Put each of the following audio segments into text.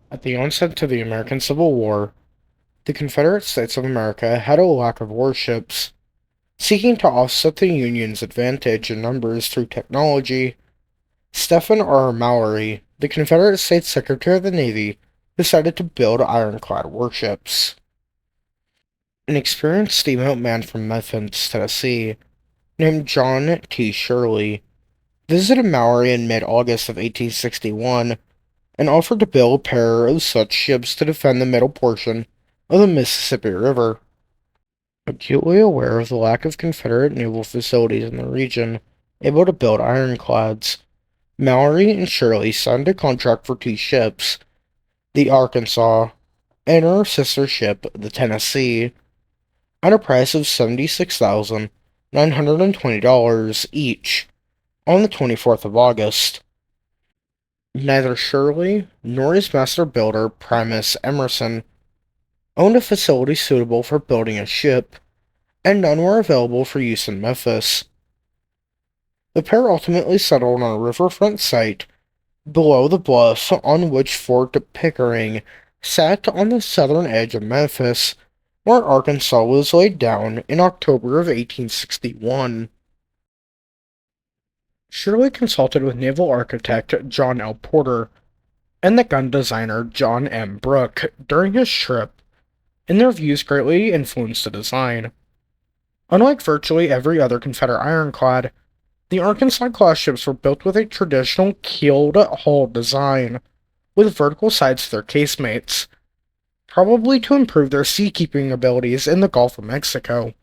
At the onset of the American Civil War, the Confederate States of America had a lack of warships. Seeking to offset the Union's advantage in numbers through technology, Stephen R. Mallory, the Confederate States Secretary of the Navy, decided to build ironclad warships. An experienced steamboat man from Memphis, Tennessee, named John T. Shirley, visited Mallory in mid-August of 1861 and offered to build a pair of such ships to defend the middle portion of the Mississippi River. Acutely aware of the lack of Confederate naval facilities in the region able to build ironclads, Mallory and Shirley signed a contract for two ships, the Arkansas and her sister ship, the Tennessee, at a price of $76,920 each on the 24th of August. Neither Shirley nor his master builder, Primus Emerson, owned a facility suitable for building a ship, and none were available for use in Memphis. The pair ultimately settled on a riverfront site below the bluff on which Fort Pickering sat on the southern edge of Memphis, where Arkansas was laid down in October of 1861. Shirley consulted with naval architect John L. Porter and the gun designer John M. Brooke during his trip, and their views greatly influenced the design. Unlike virtually every other Confederate ironclad, the Arkansas-class ships were built with a traditional keeled hull design, with vertical sides to their casemates, probably to improve their seakeeping abilities in the Gulf of Mexico.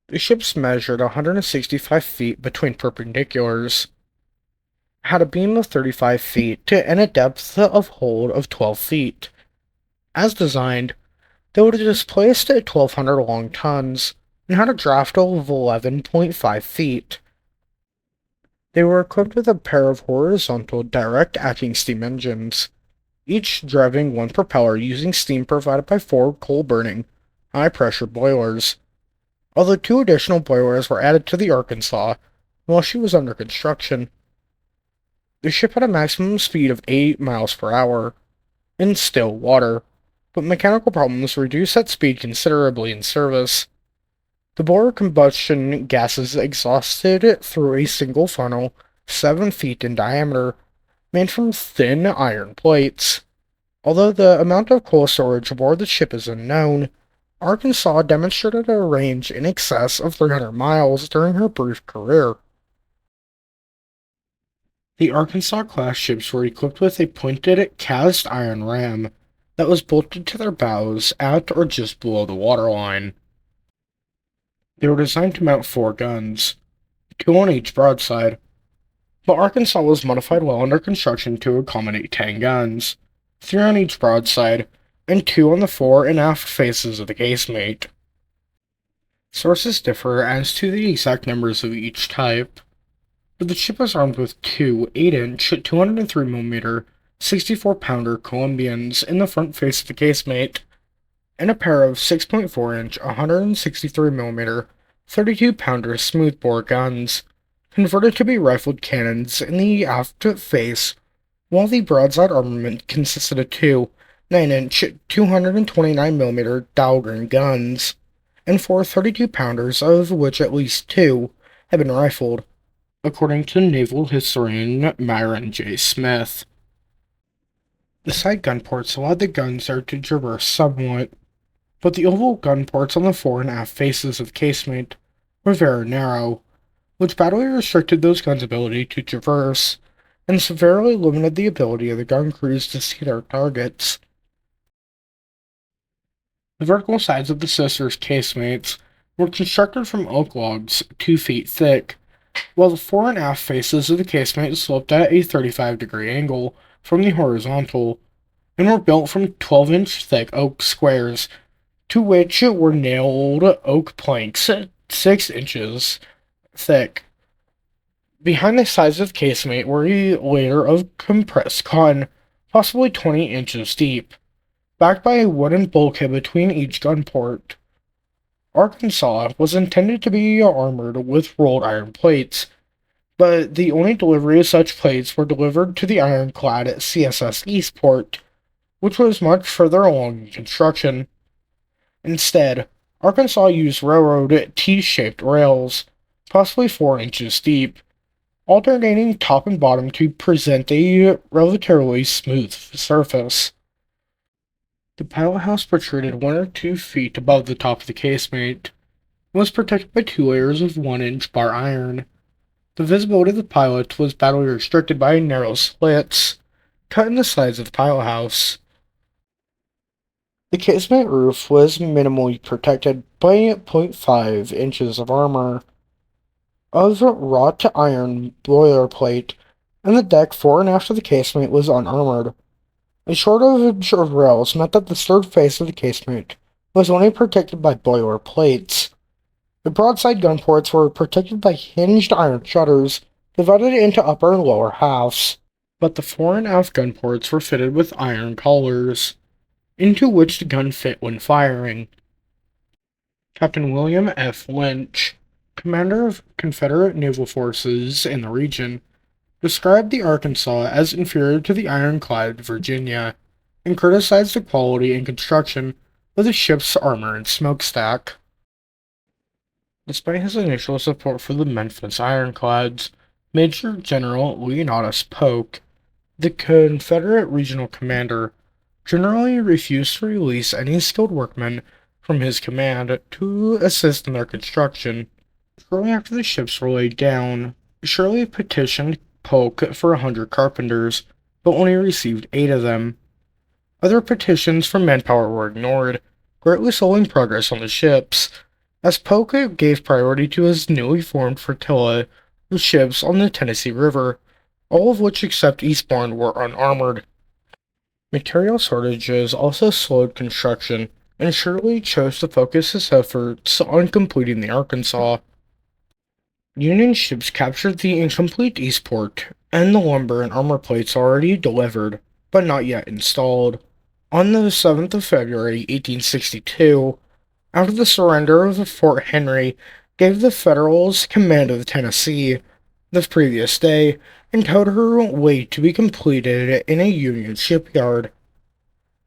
The ships measured 165 feet between perpendiculars, had a beam of 35 feet, and a depth of hold of 12 feet. As designed, they would have displaced at 1,200 long tons, and had a draft of 11.5 feet. They were equipped with a pair of horizontal direct-acting steam engines, each driving one propeller using steam provided by four coal-burning, high-pressure boilers, although two additional boilers were added to the Arkansas while she was under construction. The ship had a maximum speed of 8 miles per hour in still water, but mechanical problems reduced that speed considerably in service. The boiler combustion gases exhausted through a single funnel 7 feet in diameter, made from thin iron plates. Although the amount of coal storage aboard the ship is unknown, Arkansas demonstrated a range in excess of 300 miles during her brief career. The Arkansas-class ships were equipped with a pointed cast iron ram that was bolted to their bows at or just below the waterline. They were designed to mount 4 guns, 2 on each broadside, but Arkansas was modified while under construction to accommodate 10 guns, 3 on each broadside, and 2 on the fore and aft faces of the casemate. Sources differ as to the exact numbers of each type, but the ship was armed with 2 8-inch, 203mm, 64-pounder Columbians in the front face of the casemate, and a pair of 6.4-inch, 163mm, 32-pounder smoothbore guns, converted to be rifled cannons in the aft face, while the broadside armament consisted of 2 9-inch, 229mm Dahlgren guns, and 4 32-pounders, of which at least 2 had been rifled, according to naval historian Myron J. Smith. The side gun ports allowed the guns there to traverse somewhat, but the oval gun ports on the fore and aft faces of the casemate were very narrow, which badly restricted those guns' ability to traverse, and severely limited the ability of the gun crews to see their targets. The vertical sides of the sisters' casemates were constructed from oak logs 2 feet thick, while the fore and aft faces of the casemate sloped at a 35-degree angle from the horizontal, and were built from 12-inch thick oak squares, to which were nailed oak planks 6 inches thick. Behind the sides of the casemate were a layer of compressed cotton, possibly 20 inches deep, backed by a wooden bulkhead between each gun port. Arkansas was intended to be armored with rolled iron plates, but the only delivery of such plates were delivered to the ironclad at CSS Eastport which was much further along in construction. Instead, Arkansas used railroad T-shaped rails, possibly 4 inches deep, alternating top and bottom to present a relatively smooth surface. The pilot house protruded 1 or 2 feet above the top of the casemate, and was protected by 2 layers of 1-inch bar iron. The visibility of the pilot was badly restricted by narrow slits cut in the sides of the pilot house. The casemate roof was minimally protected by 0.5 inches of armor of wrought iron boilerplate, and the deck fore and aft of the casemate was unarmored. A shortage of rails meant that the third face of the casemate was only protected by boiler plates. The broadside gun ports were protected by hinged iron shutters divided into upper and lower halves, but the fore and aft gun ports were fitted with iron collars, into which the gun fit when firing. Captain William F. Lynch, commander of Confederate naval forces in the region, described the Arkansas as inferior to the ironclad Virginia, and criticized the quality and construction of the ship's armor and smokestack. Despite his initial support for the Memphis ironclads, Major General Leonidas Polk, the Confederate regional commander, generally refused to release any skilled workmen from his command to assist in their construction. Shortly after the ships were laid down, Shirley petitioned Polk for 100 carpenters, but only received 8 of them. Other petitions for manpower were ignored, greatly slowing progress on the ships, as Polk gave priority to his newly formed flotilla of ships on the Tennessee River, all of which except Eastbourne were unarmored. Material shortages also slowed construction, and Shirley chose to focus his efforts on completing the Arkansas. Union ships captured the incomplete Eastport, and the lumber and armor plates already delivered, but not yet installed. On the 7th of February, 1862, after the surrender of Fort Henry gave the Federals command of the Tennessee the previous day, and towed her wait to be completed in a Union shipyard.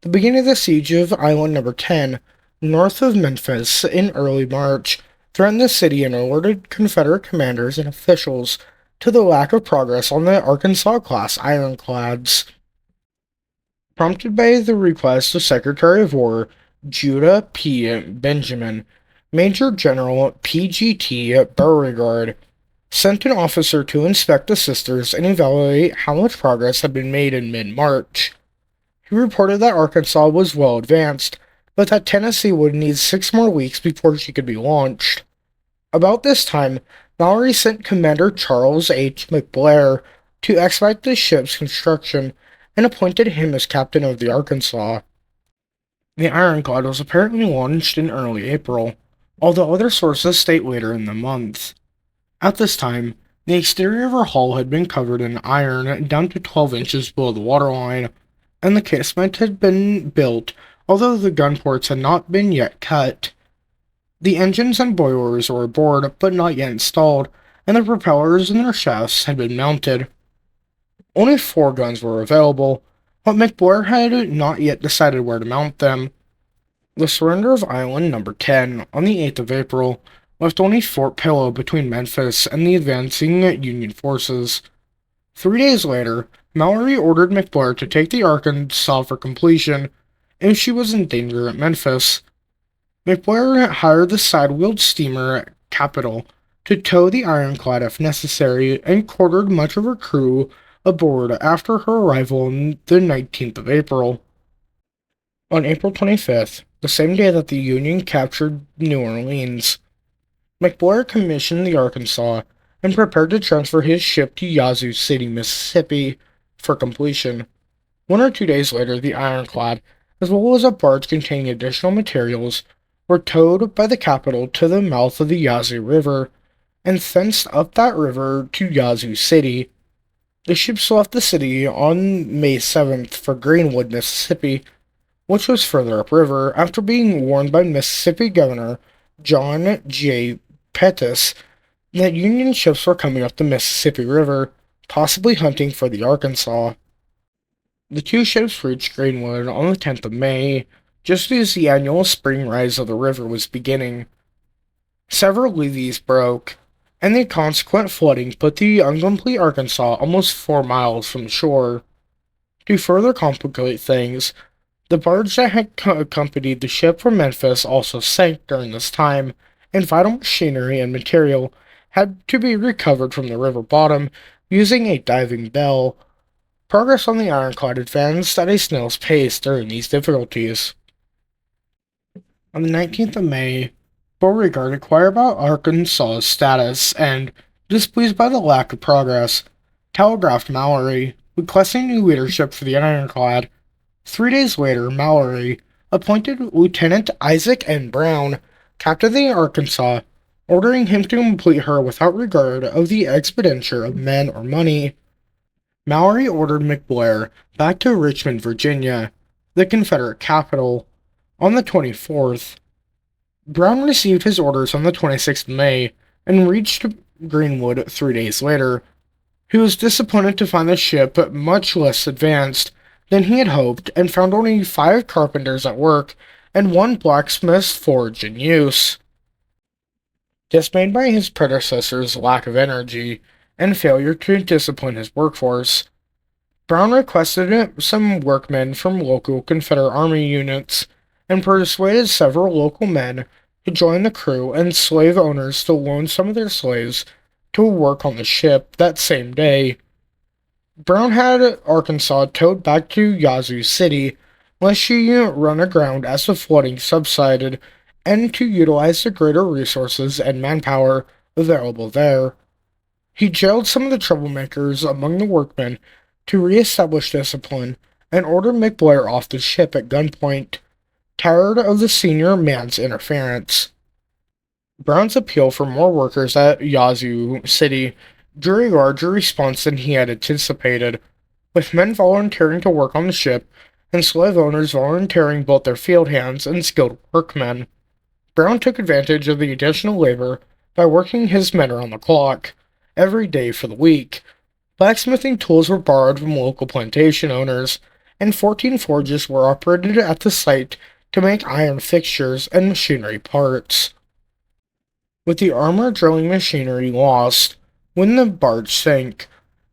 The beginning of the siege of Island No. 10, north of Memphis, in early March, threatened the city and alerted Confederate commanders and officials to the lack of progress on the Arkansas-class ironclads. Prompted by the request of Secretary of War Judah P. Benjamin, Major General P.G.T. Beauregard sent an officer to inspect the sisters and evaluate how much progress had been made in mid-March. He reported that Arkansas was well advanced, but that Tennessee would need 6 more weeks before she could be launched. About this time, Mallory sent Commander Charles H. McBlair to expedite the ship's construction and appointed him as captain of the Arkansas. The ironclad was apparently launched in early April, although other sources state later in the month. At this time, the exterior of her hull had been covered in iron down to 12 inches below the waterline, and the casemate had been built, although the gun ports had not been yet cut. The engines and boilers were aboard, but not yet installed, and the propellers and their shafts had been mounted. Only 4 guns were available, but McBlair had not yet decided where to mount them. The surrender of Island No. 10 on the 8th of April left only Fort Pillow between Memphis and the advancing Union forces. 3 days later, Mallory ordered McBlair to take the Arkansas for completion if she was in danger at Memphis. McBlair hired the side-wheeled steamer Capital to tow the ironclad if necessary, and quartered much of her crew aboard after her arrival on the 19th of April. On April 25th, the same day that the Union captured New Orleans, McBlair commissioned the Arkansas and prepared to transfer his ship to Yazoo City, Mississippi, for completion. 1 or 2 days later, the ironclad, as well as a barge containing additional materials, were towed by the Capital to the mouth of the Yazoo River, and thence up that river to Yazoo City. The ships left the city on May 7th for Greenwood, Mississippi, which was further upriver, after being warned by Mississippi Governor John J. Pettus that Union ships were coming up the Mississippi River, possibly hunting for the Arkansas. The two ships reached Greenwood on the 10th of May, just as the annual spring rise of the river was beginning. Several levees broke, and the consequent flooding put the incomplete Arkansas almost 4 miles from shore. To further complicate things, the barge that had accompanied the ship from Memphis also sank during this time, and vital machinery and material had to be recovered from the river bottom using a diving bell. Progress on the ironclad advanced at a snail's pace during these difficulties. On the 19th of May, Beauregard inquired about Arkansas's status and, displeased by the lack of progress, telegraphed Mallory, requesting new leadership for the ironclad. 3 days later, Mallory appointed Lieutenant Isaac N. Brown captain of the Arkansas, ordering him to complete her without regard of the expenditure of men or money. Mallory ordered McBlair back to Richmond, Virginia, the Confederate capital, on the 24th. Brown received his orders on the 26th of May and reached Greenwood 3 days later. He was disappointed to find the ship much less advanced than he had hoped and found only 5 carpenters at work and 1 blacksmith's forge in use. Dismayed by his predecessor's lack of energy and failure to discipline his workforce, Brown requested some workmen from local Confederate Army units and persuaded several local men to join the crew and slave owners to loan some of their slaves to work on the ship that same day. Brown had Arkansas towed back to Yazoo City, lest she run aground as the flooding subsided, and to utilize the greater resources and manpower available there. He jailed some of the troublemakers among the workmen to re-establish discipline and ordered McBlair off the ship at gunpoint, tired of the senior man's interference. Brown's appeal for more workers at Yazoo City drew a larger response than he had anticipated, with men volunteering to work on the ship and slave owners volunteering both their field hands and skilled workmen. Brown took advantage of the additional labor by working his men around the clock, every day for the week. Blacksmithing tools were borrowed from local plantation owners, and 14 forges were operated at the site to make iron fixtures and machinery parts. With the armor drilling machinery lost when the barge sank,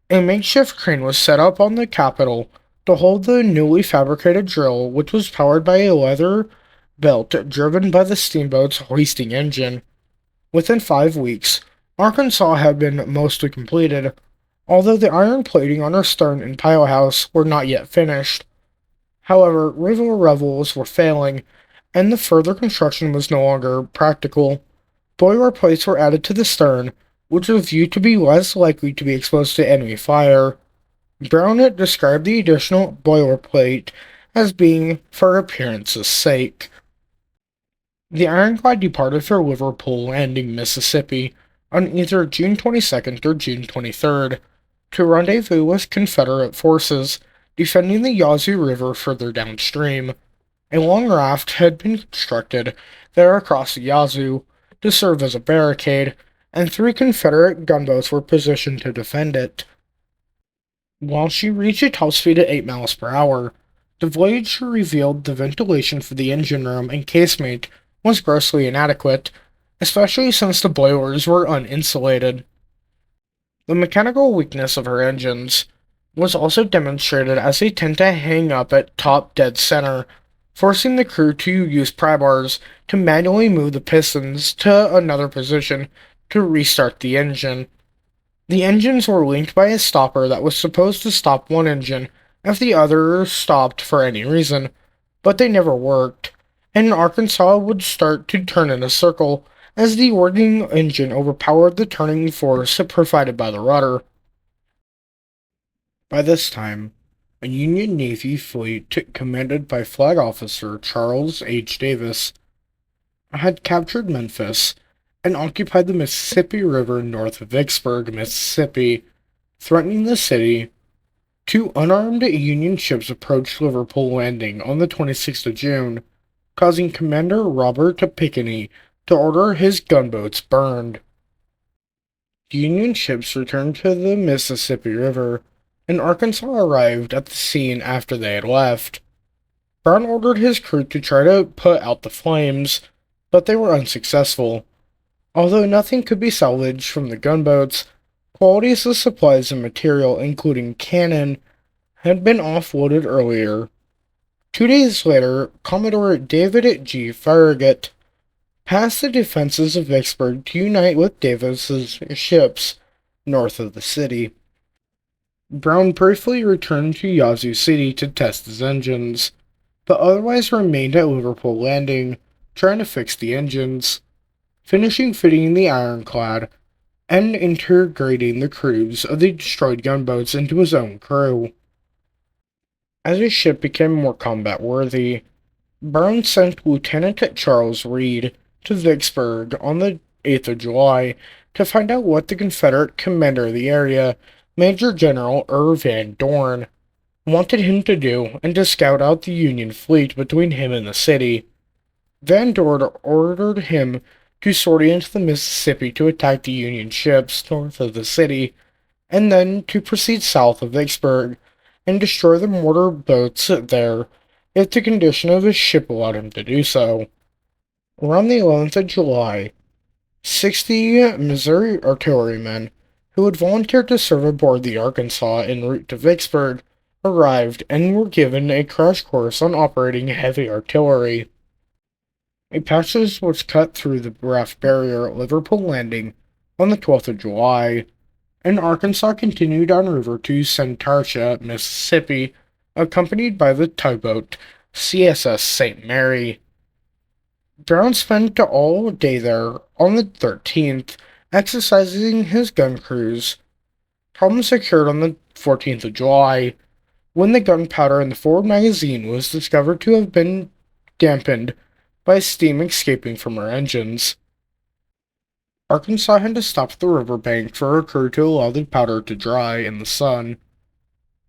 a makeshift crane was set up on the Capitol to hold the newly fabricated drill, which was powered by a leather belt driven by the steamboat's hoisting engine. Within 5 weeks, Arkansas had been mostly completed, although the iron plating on her stern and pilehouse were not yet finished. However, river levels were failing, and the further construction was no longer practical. Boiler plates were added to the stern, which was viewed to be less likely to be exposed to enemy fire. Brown described the additional boiler plate as being for appearance's sake. The ironclad departed for Liverpool Landing, Mississippi, on either June 22nd or June 23rd, to rendezvous with Confederate forces defending the Yazoo River further downstream. A long raft had been constructed there across the Yazoo to serve as a barricade, and 3 Confederate gunboats were positioned to defend it. While she reached a top speed of 8 miles per hour, the voyage revealed the ventilation for the engine room and casemate was grossly inadequate, especially since the boilers were uninsulated. The mechanical weakness of her engines was also demonstrated as they tend to hang up at top dead center, forcing the crew to use pry bars to manually move the pistons to another position to restart the engine. The engines were linked by a stopper that was supposed to stop one engine if the other stopped for any reason, but they never worked, and Arkansas would start to turn in a circle as the working engine overpowered the turning force provided by the rudder. By this time, a Union Navy fleet commanded by Flag Officer Charles H. Davis had captured Memphis and occupied the Mississippi River north of Vicksburg, Mississippi, threatening the city. 2 unarmed Union ships approached Liverpool Landing on the 26th of June, causing Commander Robert Pickney to order his gunboats burned. The Union ships returned to the Mississippi River and Arkansas arrived at the scene after they had left. Brown ordered his crew to try to put out the flames, but they were unsuccessful. Although nothing could be salvaged from the gunboats, quantities of supplies and material, including cannon, had been offloaded earlier. 2 days later, Commodore David G. Farragut passed the defenses of Vicksburg to unite with Davis's ships north of the city. Brown briefly returned to Yazoo City to test his engines, but otherwise remained at Liverpool Landing, trying to fix the engines, finishing fitting the ironclad, and integrating the crews of the destroyed gunboats into his own crew. As his ship became more combat-worthy, Brown sent Lieutenant Charles Reed to Vicksburg on the 8th of July to find out what the Confederate commander of the area, Major General Van Dorn, wanted him to do and to scout out the Union fleet between him and the city. Van Dorn ordered him to sortie into the Mississippi to attack the Union ships north of the city, and then to proceed south of Vicksburg and destroy the mortar boats there if the condition of his ship allowed him to do so. Around the 11th of July, 60 Missouri artillerymen who had volunteered to serve aboard the Arkansas en route to Vicksburg arrived and were given a crash course on operating heavy artillery. A passage was cut through the raft barrier at Liverpool Landing on the 12th of July, and Arkansas continued downriver to Santarcia, Mississippi, accompanied by the tugboat CSS St. Mary. Brown spent all day there on the 13th, exercising his gun crews. Problem secured on the 14th of July, when the gunpowder in the forward magazine was discovered to have been dampened by steam escaping from her engines. Arkansas had to stop at the riverbank for her crew to allow the powder to dry in the sun.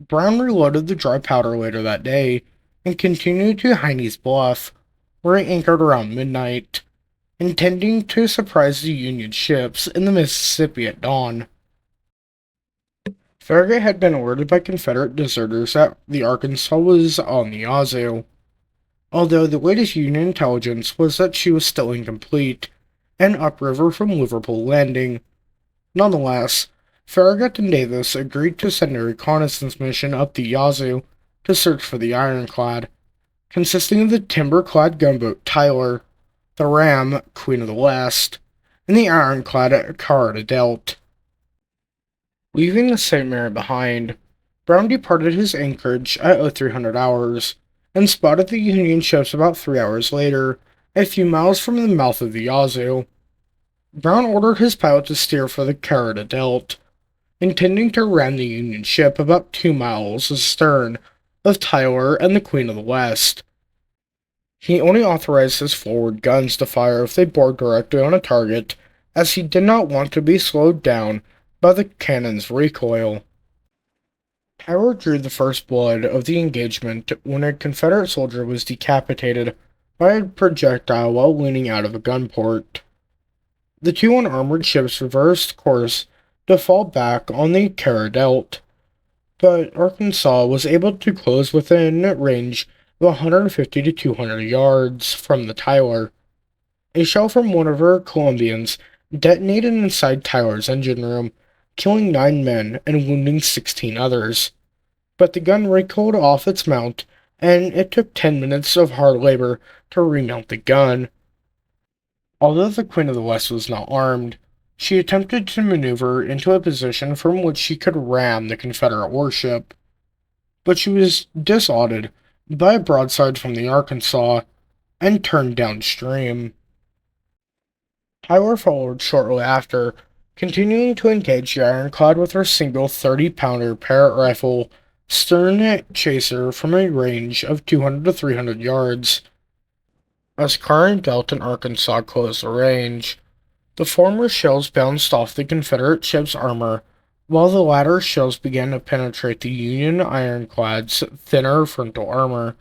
Brown reloaded the dry powder later that day and continued to Heine's Bluff, where he anchored around midnight, intending to surprise the Union ships in the Mississippi at dawn. Farragut had been alerted by Confederate deserters that the Arkansas was on the Yazoo, although the latest Union intelligence was that she was still incomplete and upriver from Liverpool Landing. Nonetheless, Farragut and Davis agreed to send a reconnaissance mission up the Yazoo to search for the ironclad, consisting of the timber-clad gunboat Tyler, the ram Queen of the West, and the ironclad Farragut. Leaving the St. Mary behind, Brown departed his anchorage at 0300 hours and spotted the Union ships about 3 hours later, a few miles from the mouth of the Yazoo. Brown ordered his pilot to steer for the Farragut, intending to ram the Union ship about 2 miles astern of Tyler and the Queen of the West. He only authorized his forward guns to fire if they bore directly on a target, as he did not want to be slowed down by the cannon's recoil. Tyler drew the first blood of the engagement when a Confederate soldier was decapitated by a projectile while leaning out of a gunport. The two unarmored ships reversed course to fall back on the Farragut, but Arkansas was able to close within range of 150 to 200 yards from the Tyler. A shell from one of her Columbians detonated inside Tyler's engine room, killing 9 men and wounding 16 others. But the gun recoiled off its mount, and it took 10 minutes of hard labor to remount the gun. Although the Queen of the West was not armed, she attempted to maneuver into a position from which she could ram the Confederate warship, but she was disouted by a broadside from the Arkansas and turned downstream. Tyler followed shortly after, continuing to engage the ironclad with her single 30-pounder Parrott rifle stern chaser from a range of 200 to 300 yards. As Farragut and Arkansas closed the range, the former shells bounced off the Confederate ship's armor, while the latter shells began to penetrate the Union ironclad's thinner frontal armor.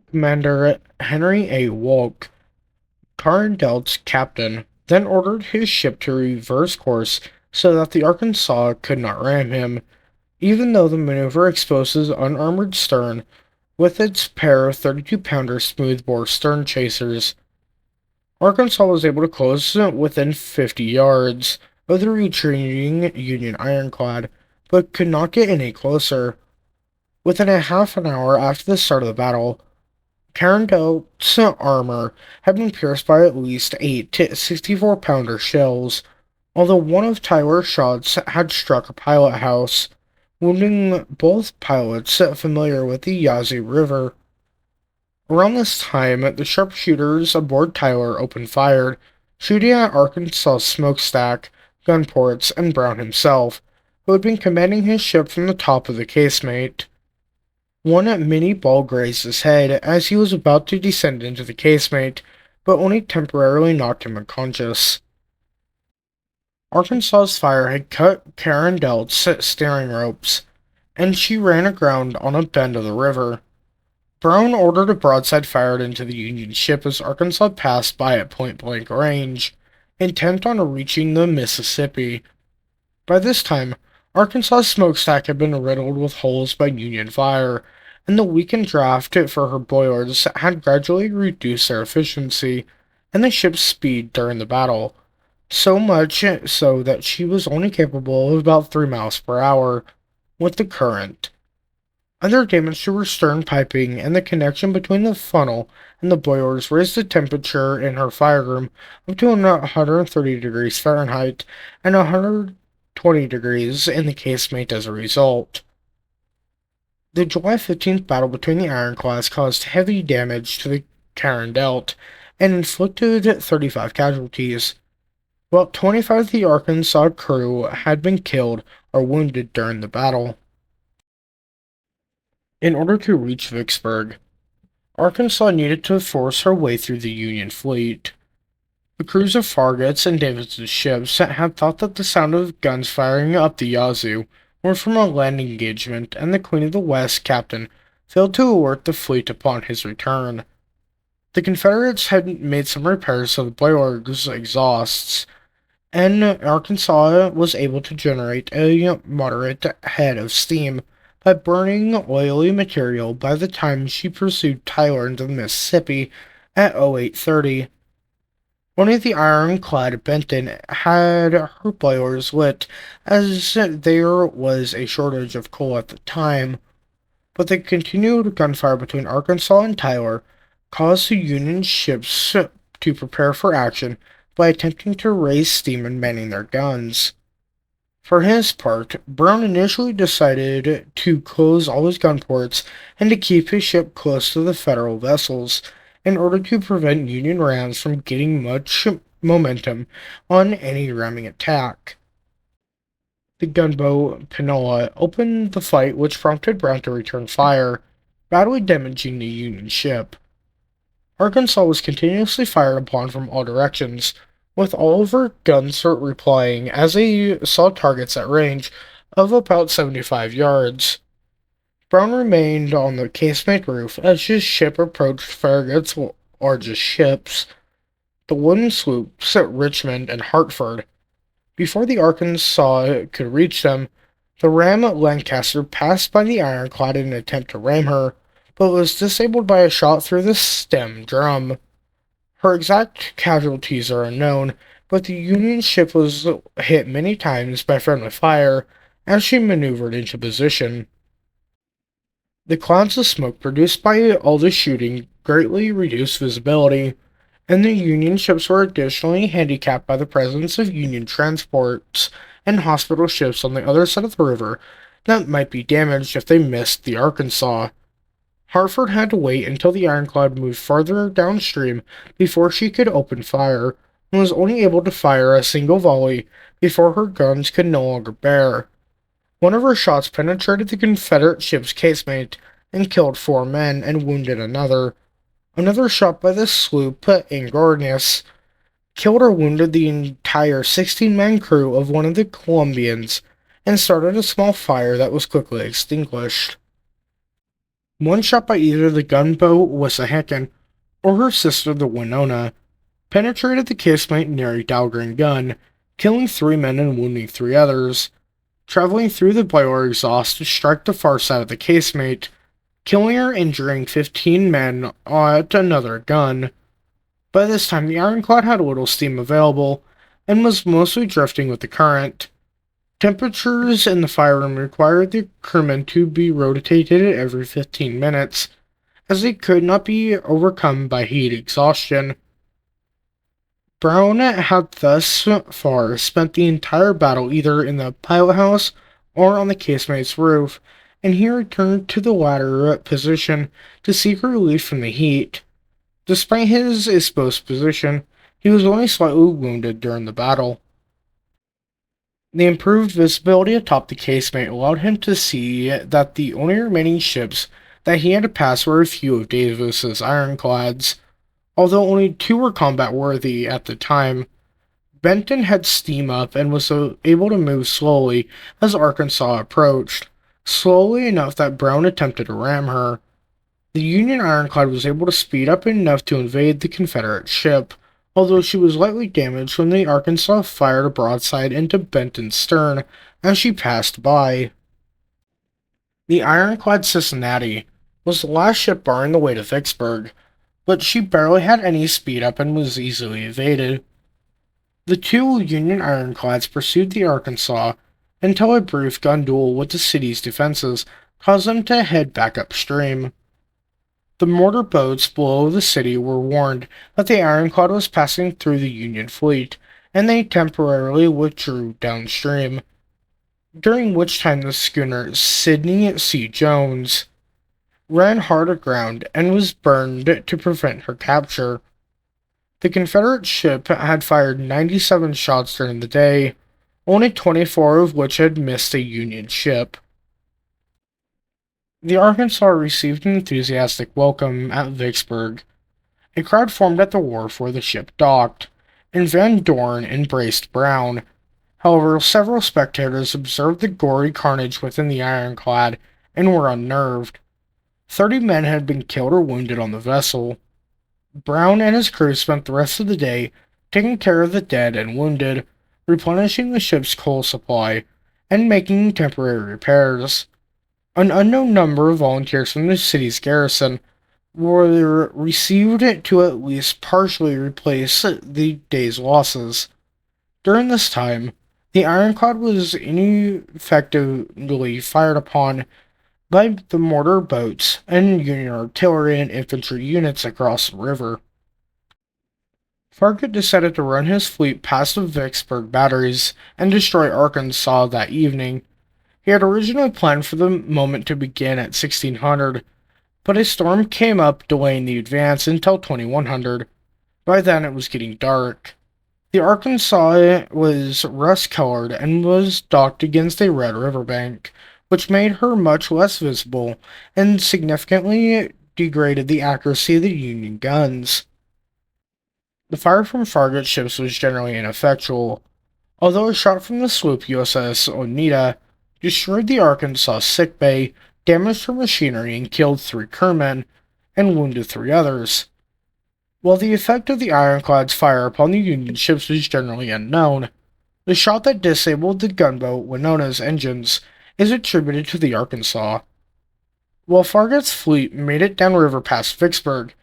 Commander Henry A. Wolk, Farragut's captain, then ordered his ship to reverse course so that the Arkansas could not ram him, Even though the maneuver exposes unarmored stern with its pair of 32-pounder smoothbore stern chasers, Arkansas was able to close within 50 yards of the retreating Union ironclad, but could not get any closer. Within a half an hour after the start of the battle, Carendel's armor had been pierced by at least 8 64-pounder shells, although one of Tyler's shots had struck a pilot house, wounding both pilots familiar with the Yazoo River. Around this time, the sharpshooters aboard Tyler opened fire, shooting at Arkansas's smokestack, gun ports, and Brown himself, who had been commanding his ship from the top of the casemate. One mini ball grazed his head as he was about to descend into the casemate, but only temporarily knocked him unconscious. Arkansas's fire had cut Karen Delt's steering ropes, and she ran aground on a bend of the river. Brown ordered a broadside fired into the Union ship as Arkansas passed by at point-blank range, intent on reaching the Mississippi. By this time, Arkansas's smokestack had been riddled with holes by Union fire, and the weakened draft for her boilers had gradually reduced their efficiency and the ship's speed during the battle, so much so that she was only capable of about 3 miles per hour with the current. Other damage to her stern piping and the connection between the funnel and the boilers raised the temperature in her fire room up to 130 degrees Fahrenheit and 120 degrees in the casemate as a result. The July 15th battle between the ironclads caused heavy damage to the Carondelt and inflicted 35 casualties. About 25 of the Arkansas crew had been killed or wounded during the battle. In order to reach Vicksburg, Arkansas needed to force her way through the Union fleet. The crews of Farragut's and Davis's ships had thought that the sound of guns firing up the Yazoo were from a land engagement, and the Queen of the West captain failed to alert the fleet upon his return. The Confederates had made some repairs to the boilers' exhausts, and Arkansas was able to generate a moderate head of steam by burning oily material by the time she pursued Tyler into the Mississippi at 0830. Only the ironclad Benton had her boilers lit, as there was a shortage of coal at the time, but the continued gunfire between Arkansas and Tyler caused the Union ships to prepare for action by attempting to raise steam and manning their guns. For his part, Brown initially decided to close all his gun ports and to keep his ship close to the Federal vessels in order to prevent Union rams from getting much momentum on any ramming attack. The gunboat Panola opened the fight, which prompted Brown to return fire, badly damaging the Union ship. Arkansas was continuously fired upon from all directions, with all of her guns replying as they saw targets at range of about 75 yards. Brown remained on the casemate roof as his ship approached Farragut's largest ships, the wooden sloops at Richmond and Hartford. Before the Arkansas could reach them, the ram Lancaster passed by the ironclad in an attempt to ram her, but was disabled by a shot through the stem drum. Her exact casualties are unknown, but the Union ship was hit many times by friendly fire as she maneuvered into position. The clouds of smoke produced by all the shooting greatly reduced visibility, and the Union ships were additionally handicapped by the presence of Union transports and hospital ships on the other side of the river that might be damaged if they missed the Arkansas. Hartford had to wait until the ironclad moved farther downstream before she could open fire, and was only able to fire a single volley before her guns could no longer bear. One of her shots penetrated the Confederate ship's casemate and killed 4 men and wounded another. Another shot by the sloop Ingornius killed or wounded the entire 16-man crew of one of the Columbians and started a small fire that was quickly extinguished. One shot by either the gunboat Wissahickon or her sister the Winona penetrated the casemate near a Dahlgren gun, killing 3 men and wounding 3 others. traveling through the boiler exhaust to strike the far side of the casemate, killing or injuring 15 men at another gun. By this time, the ironclad had little steam available and was mostly drifting with the current. Temperatures in the fire room required the crewmen to be rotated every 15 minutes, as they could not be overcome by heat exhaustion. Brown had thus far spent the entire battle either in the pilot house or on the casemate's roof, and he returned to the latter position to seek relief from the heat. Despite his exposed position, he was only slightly wounded during the battle. The improved visibility atop the casemate allowed him to see that the only remaining ships that he had to pass were a few of Davis's ironclads. Although only two were combat-worthy at the time, Benton had steam up and was able to move slowly as Arkansas approached, slowly enough that Brown attempted to ram her. The Union ironclad was able to speed up enough to invade the Confederate ship, although she was lightly damaged when the Arkansas fired a broadside into Benton's stern as she passed by. The ironclad Cincinnati was the last ship barring the way to Vicksburg, but she barely had any speed up and was easily evaded. The two Union ironclads pursued the Arkansas until a brief gun duel with the city's defenses caused them to head back upstream. The mortar boats below the city were warned that the ironclad was passing through the Union fleet, and they temporarily withdrew downstream, during which time the schooner Sidney C. Jones ran hard aground and was burned to prevent her capture. The Confederate ship had fired 97 shots during the day, only 24 of which had missed a Union ship. The Arkansas received an enthusiastic welcome at Vicksburg. A crowd formed at the wharf where the ship docked, and Van Dorn embraced Brown. However, several spectators observed the gory carnage within the ironclad and were unnerved. 30 men had been killed or wounded on the vessel. Brown and his crew spent the rest of the day taking care of the dead and wounded, replenishing the ship's coal supply, and making temporary repairs. An unknown number of volunteers from the city's garrison were received to at least partially replace the day's losses. During this time, the ironclad was ineffectively fired upon by the mortar boats and Union artillery and infantry units across the river. Farragut decided to run his fleet past the Vicksburg batteries and destroy Arkansas that evening. He had originally planned for the moment to begin at 1600, but a storm came up, delaying the advance until 2100. By then it was getting dark. The Arkansas was rust-colored and was docked against a red riverbank, which made her much less visible and significantly degraded the accuracy of the Union guns. The fire from Farragut ships was generally ineffectual, although a shot from the sloop USS Oneida destroyed the Arkansas sickbay, damaged her machinery, and killed 3 crewmen, and wounded 3 others. While the effect of the ironclad's fire upon the Union ships was generally unknown, the shot that disabled the gunboat Winona's engines is attributed to the Arkansas. While Farragut's fleet made it downriver past Vicksburg,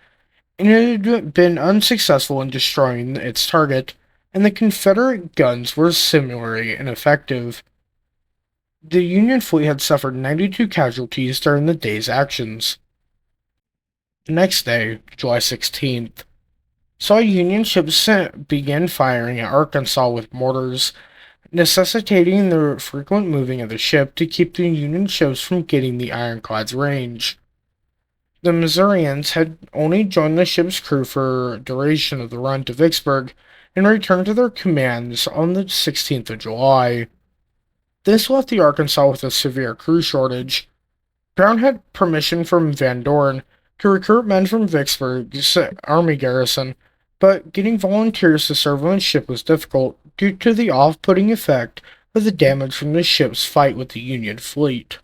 it had been unsuccessful in destroying its target, and the Confederate guns were similarly ineffective. The Union fleet had suffered 92 casualties during the day's actions. The next day, July 16th, saw Union ships begin firing at Arkansas with mortars, necessitating the frequent moving of the ship to keep the Union ships from getting the ironclad's range. The Missourians had only joined the ship's crew for duration of the run to Vicksburg and returned to their commands on the 16th of July. This left the Arkansas with a severe crew shortage. Brown had permission from Van Dorn to recruit men from Vicksburg's army garrison, but getting volunteers to serve on the ship was difficult due to the off-putting effect of the damage from the ship's fight with the Union fleet.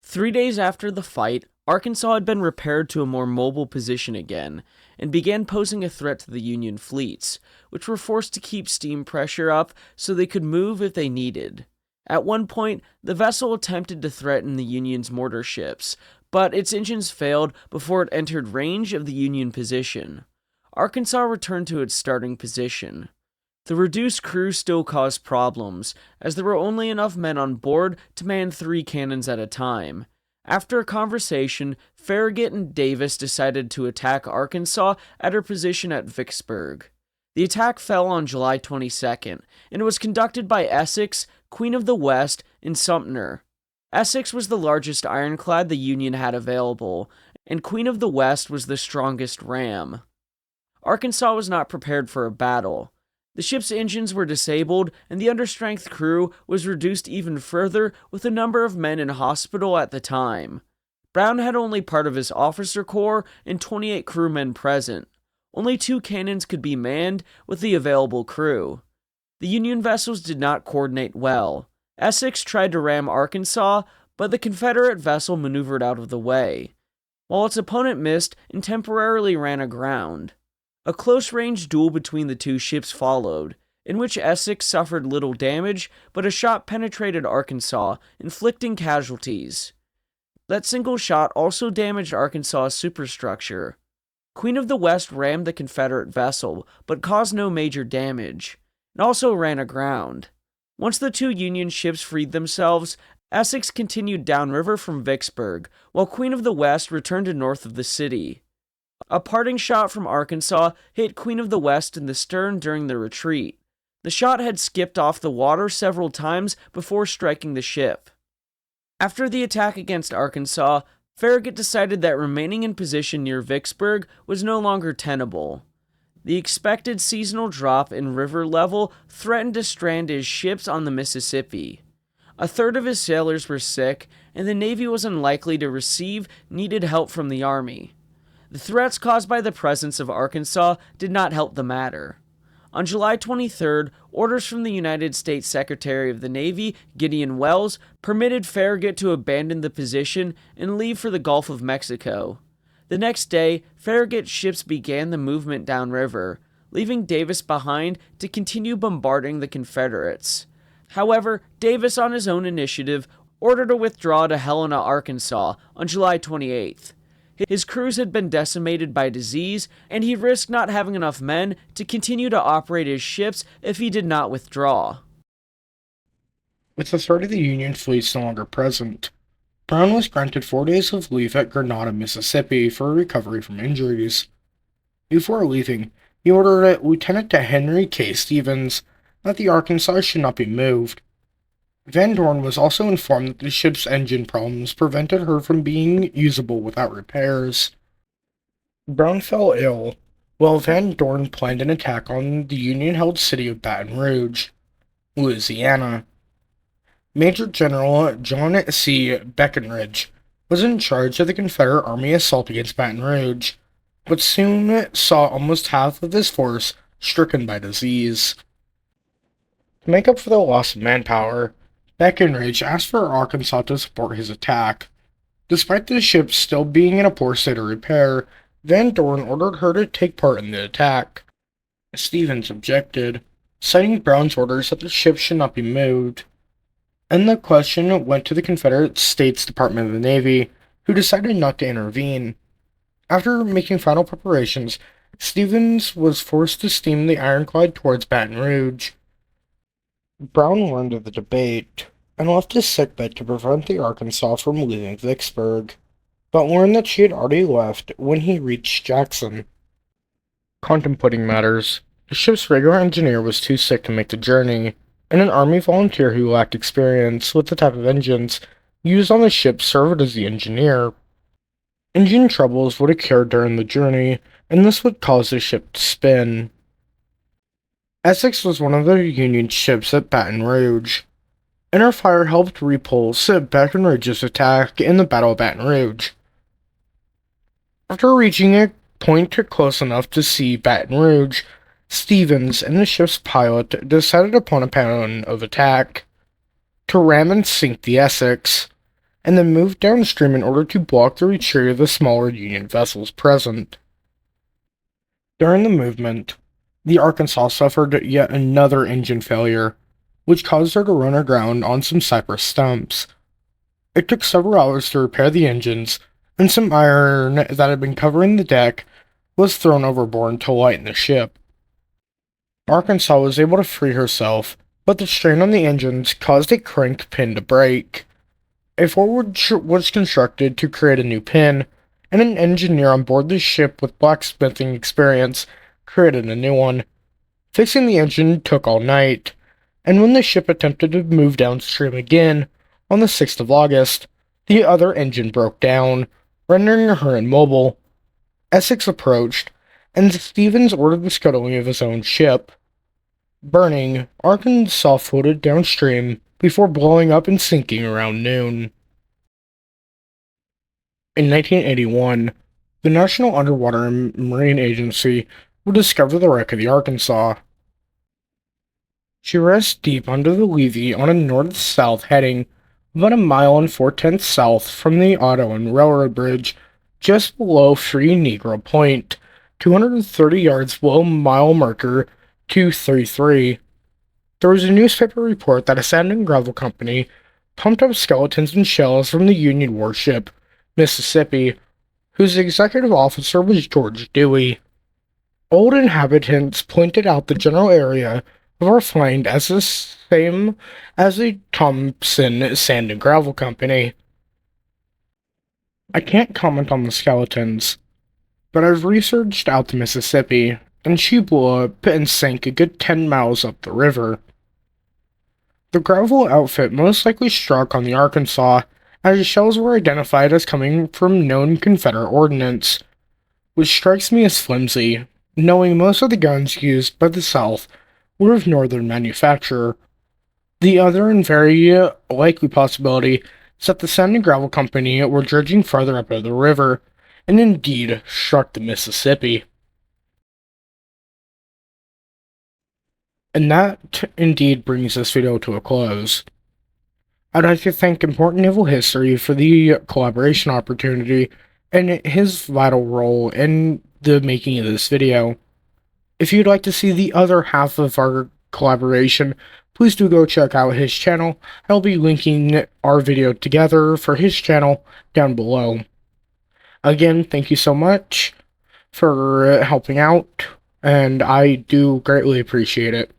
3 days after the fight, Arkansas had been repaired to a more mobile position again, and began posing a threat to the Union fleets, which were forced to keep steam pressure up so they could move if they needed. At one point, the vessel attempted to threaten the Union's mortar ships, but its engines failed before it entered range of the Union position. Arkansas returned to its starting position. The reduced crew still caused problems, as there were only enough men on board to man 3 cannons at a time. After a conversation, Farragut and Davis decided to attack Arkansas at her position at Vicksburg. The attack fell on July 22nd, and it was conducted by Essex, Queen of the West, and Sumter. Essex was the largest ironclad the Union had available, and Queen of the West was the strongest ram. Arkansas was not prepared for a battle. The ship's engines were disabled, and the understrength crew was reduced even further with a number of men in hospital at the time. Brown had only part of his officer corps and 28 crewmen present. Only 2 cannons could be manned with the available crew. The Union vessels did not coordinate well. Essex tried to ram Arkansas, but the Confederate vessel maneuvered out of the way, while its opponent missed and temporarily ran aground. A close-range duel between the 2 ships followed, in which Essex suffered little damage, but a shot penetrated Arkansas, inflicting casualties. That single shot also damaged Arkansas's superstructure. Queen of the West rammed the Confederate vessel, but caused no major damage. It also ran aground. Once the 2 Union ships freed themselves, Essex continued downriver from Vicksburg, while Queen of the West returned to north of the city. A parting shot from Arkansas hit Queen of the West in the stern during the retreat. The shot had skipped off the water several times before striking the ship. After the attack against Arkansas, Farragut decided that remaining in position near Vicksburg was no longer tenable. The expected seasonal drop in river level threatened to strand his ships on the Mississippi. A third of his sailors were sick, and the Navy was unlikely to receive needed help from the Army. The threats caused by the presence of Arkansas did not help the matter. On July 23rd, orders from the United States Secretary of the Navy, Gideon Welles, permitted Farragut to abandon the position and leave for the Gulf of Mexico. The next day, Farragut's ships began the movement downriver, leaving Davis behind to continue bombarding the Confederates. However, Davis, on his own initiative, ordered a withdrawal to Helena, Arkansas, on July 28th. His crews had been decimated by disease, and he risked not having enough men to continue to operate his ships if he did not withdraw. With the threat of the Union fleets no longer present, Brown was granted 4 days of leave at Grenada, Mississippi for a recovery from injuries. Before leaving, he ordered Lieutenant Henry K. Stevens that the Arkansas should not be moved. Van Dorn was also informed that the ship's engine problems prevented her from being usable without repairs. Brown fell ill, while Van Dorn planned an attack on the Union-held city of Baton Rouge, Louisiana. Major General John C. Breckinridge was in charge of the Confederate Army assault against Baton Rouge, but soon saw almost half of his force stricken by disease. To make up for the loss of manpower, Breckinridge asked for Arkansas to support his attack. Despite the ship still being in a poor state of repair, Van Dorn ordered her to take part in the attack. Stevens objected, citing Brown's orders that the ship should not be moved. And the question went to the Confederate States Department of the Navy, who decided not to intervene. After making final preparations, Stevens was forced to steam the ironclad towards Baton Rouge. Brown learned of the debate, and left his sickbed to prevent the Arkansas from leaving Vicksburg, but learned that she had already left when he reached Jackson. Contemplating matters, the ship's regular engineer was too sick to make the journey, and an Army volunteer who lacked experience with the type of engines used on the ship served as the engineer. Engine troubles would occur during the journey, and this would cause the ship to spin. Essex was one of the Union ships at Baton Rouge, and her fire helped repulse Breckinridge's attack in the Battle of Baton Rouge. After reaching a point close enough to see Baton Rouge, Stevens and the ship's pilot decided upon a plan of attack to ram and sink the Essex, and then move downstream in order to block the retreat of the smaller Union vessels present. During the movement, the Arkansas suffered yet another engine failure, which caused her to run aground on some cypress stumps. It took several hours to repair the engines, and some iron that had been covering the deck was thrown overboard to lighten the ship. Arkansas was able to free herself, but the strain on the engines caused a crank pin to break. A forward was constructed to create a new pin, and an engineer on board the ship with blacksmithing experience created a new one. Fixing the engine took all night, and when the ship attempted to move downstream again, on the 6th of August, the other engine broke down, rendering her immobile. Essex approached, and Stevens ordered the scuttling of his own ship. Burning, Arkansas floated downstream before blowing up and sinking around noon. In 1981, the National Underwater and Marine Agency would discover the wreck of the Arkansas. She rests deep under the levee on a north-south heading, about a mile and 4/10 south from the Auto and Railroad Bridge, just below Free Negro Point, 230 yards below mile marker 233. There was a newspaper report that a sand and gravel company pumped up skeletons and shells from the Union warship, Mississippi, whose executive officer was George Dewey. Old inhabitants pointed out the general area of our find as the same as the Thompson Sand and Gravel Company. I can't comment on the skeletons, but I've researched out the Mississippi, and she blew up and sank a good 10 miles up the river. The gravel outfit most likely struck on the Arkansas, as the shells were identified as coming from known Confederate ordnance, which strikes me as flimsy, knowing most of the guns used by the South were of northern manufacture. The other and very likely possibility is that the Sand and Gravel Company were dredging farther up the river, and indeed struck the Mississippi. And that indeed brings this video to a close. I'd like to thank Important Naval History for the collaboration opportunity and his vital role in the making of this video. If you'd like to see the other half of our collaboration, please do go check out his channel. I'll be linking our video together for his channel down below. Again, thank you so much for helping out, and I do greatly appreciate it.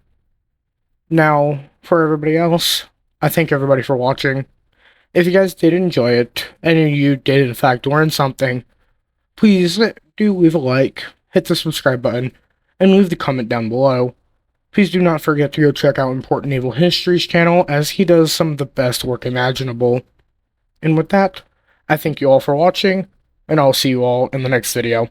Now, for everybody else, I thank everybody for watching. If you guys did enjoy it, and you did in fact learn something, please do leave a like, hit the subscribe button, and leave the comment down below. Please do not forget to go check out Important Naval History's channel, as he does some of the best work imaginable. And with that, I thank you all for watching, and I'll see you all in the next video.